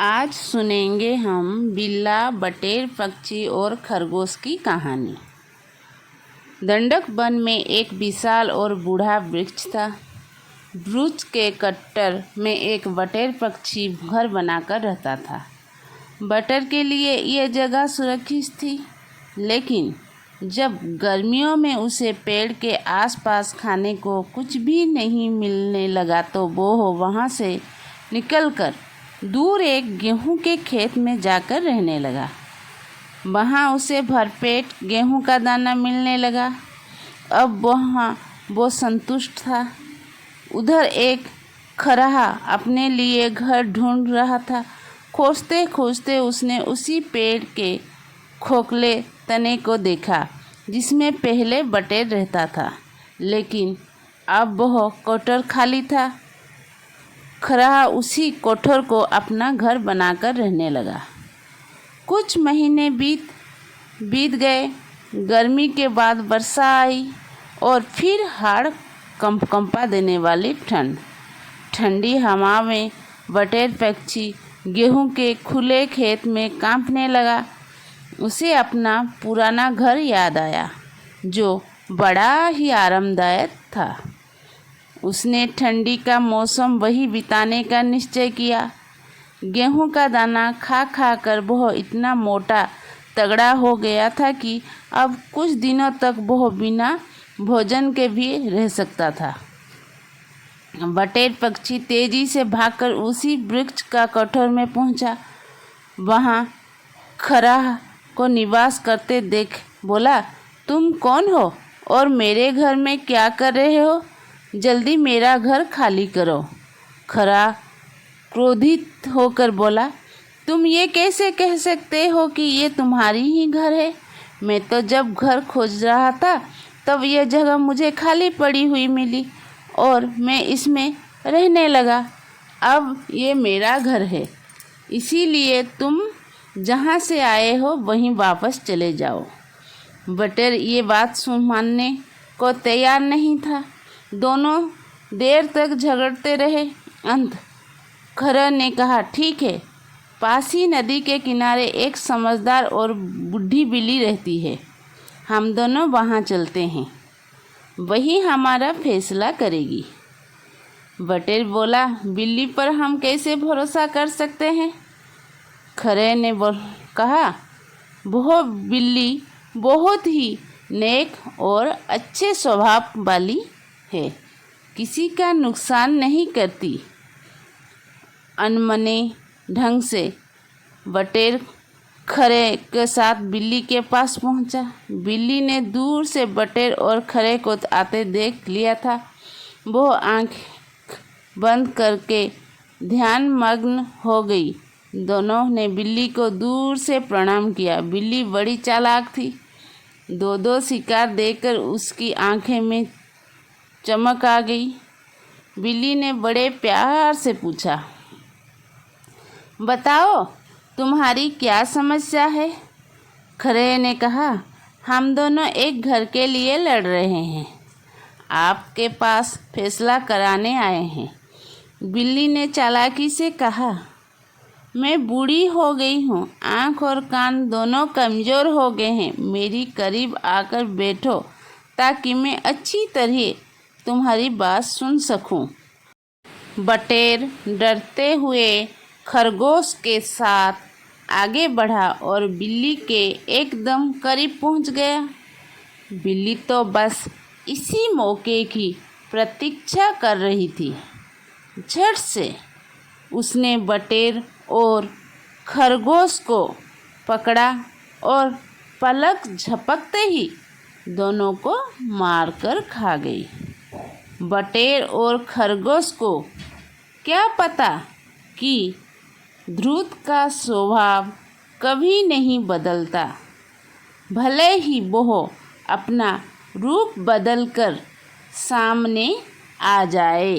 आज सुनेंगे हम बिल्ला, बटेर पक्षी और खरगोश की कहानी। दंडक वन में एक विशाल और बूढ़ा वृक्ष था। वृक्ष के कट्टर में एक बटेर पक्षी घर बनाकर रहता था। बटेर के लिए यह जगह सुरक्षित थी, लेकिन जब गर्मियों में उसे पेड़ के आसपास खाने को कुछ भी नहीं मिलने लगा तो वो वहाँ से निकलकर दूर एक गेहूं के खेत में जाकर रहने लगा। वहाँ उसे भरपेट गेहूं का दाना मिलने लगा। अब वहाँ वो संतुष्ट था। उधर एक खरहा अपने लिए घर ढूंढ रहा था। खोजते खोजते उसने उसी पेड़ के खोखले तने को देखा जिसमें पहले बटेर रहता था, लेकिन अब वह कोठर खाली था। खरहा उसी कोठर को अपना घर बनाकर रहने लगा। कुछ महीने बीत गए। गर्मी के बाद वर्षा आई और फिर हाड़ कंपा देने वाली ठंडी हवा में बटेर पक्षी गेहूं के खुले खेत में कांपने लगा। उसे अपना पुराना घर याद आया, जो बड़ा ही आरामदायक था। उसने ठंडी का मौसम वही बिताने का निश्चय किया। गेहूं का दाना खा खा कर वह इतना मोटा तगड़ा हो गया था कि अब कुछ दिनों तक वह बिना भोजन के भी रह सकता था। बटेर पक्षी तेजी से भागकर उसी वृक्ष का कठोर में पहुंचा। वहां खरहा को निवास करते देख बोला, तुम कौन हो और मेरे घर में क्या कर रहे हो? जल्दी मेरा घर खाली करो। खरहा क्रोधित होकर बोला, तुम ये कैसे कह सकते हो कि ये तुम्हारी ही घर है? मैं तो जब घर खोज रहा था तब यह जगह मुझे खाली पड़ी हुई मिली और मैं इसमें रहने लगा। अब ये मेरा घर है, इसीलिए तुम जहाँ से आए हो वहीं वापस चले जाओ। बटेर ये बात मानने को तैयार नहीं था। दोनों देर तक झगड़ते रहे। अंत खरहा ने कहा, ठीक है, पास ही नदी के किनारे एक समझदार और बूढ़ी बिल्ली रहती है। हम दोनों वहाँ चलते हैं, वही हमारा फैसला करेगी। बटेर बोला, बिल्ली पर हम कैसे भरोसा कर सकते हैं? खरहे ने कहा, वह बिल्ली बहुत ही नेक और अच्छे स्वभाव वाली है, किसी का नुकसान नहीं करती। अनमने ढंग से बटेर खरहे के साथ बिल्ली के पास पहुंचा। बिल्ली ने दूर से बटेर और खरहे को आते देख लिया था। वो आंख बंद करके ध्यान मग्न हो गई। दोनों ने बिल्ली को दूर से प्रणाम किया। बिल्ली बड़ी चालाक थी। दो शिकार देकर उसकी आंखें में चमक आ गई। बिल्ली ने बड़े प्यार से पूछा, बताओ तुम्हारी क्या समस्या है? खरहे ने कहा, हम दोनों एक घर के लिए लड़ रहे हैं, आपके पास फैसला कराने आए हैं। बिल्ली ने चालाकी से कहा, मैं बूढ़ी हो गई हूँ, आँख और कान दोनों कमज़ोर हो गए हैं। मेरी करीब आकर बैठो ताकि मैं अच्छी तरह तुम्हारी बात सुन सकूं। बटेर डरते हुए खरगोश के साथ आगे बढ़ा और बिल्ली के एकदम करीब पहुंच गया। बिल्ली तो बस इसी मौके की प्रतीक्षा कर रही थी। झट से उसने बटेर और खरगोश को पकड़ा और पलक झपकते ही दोनों को मारकर खा गई। बटेर और खरगोश को क्या पता कि ध्रुव का स्वभाव कभी नहीं बदलता, भले ही वो अपना रूप बदलकर सामने आ जाए।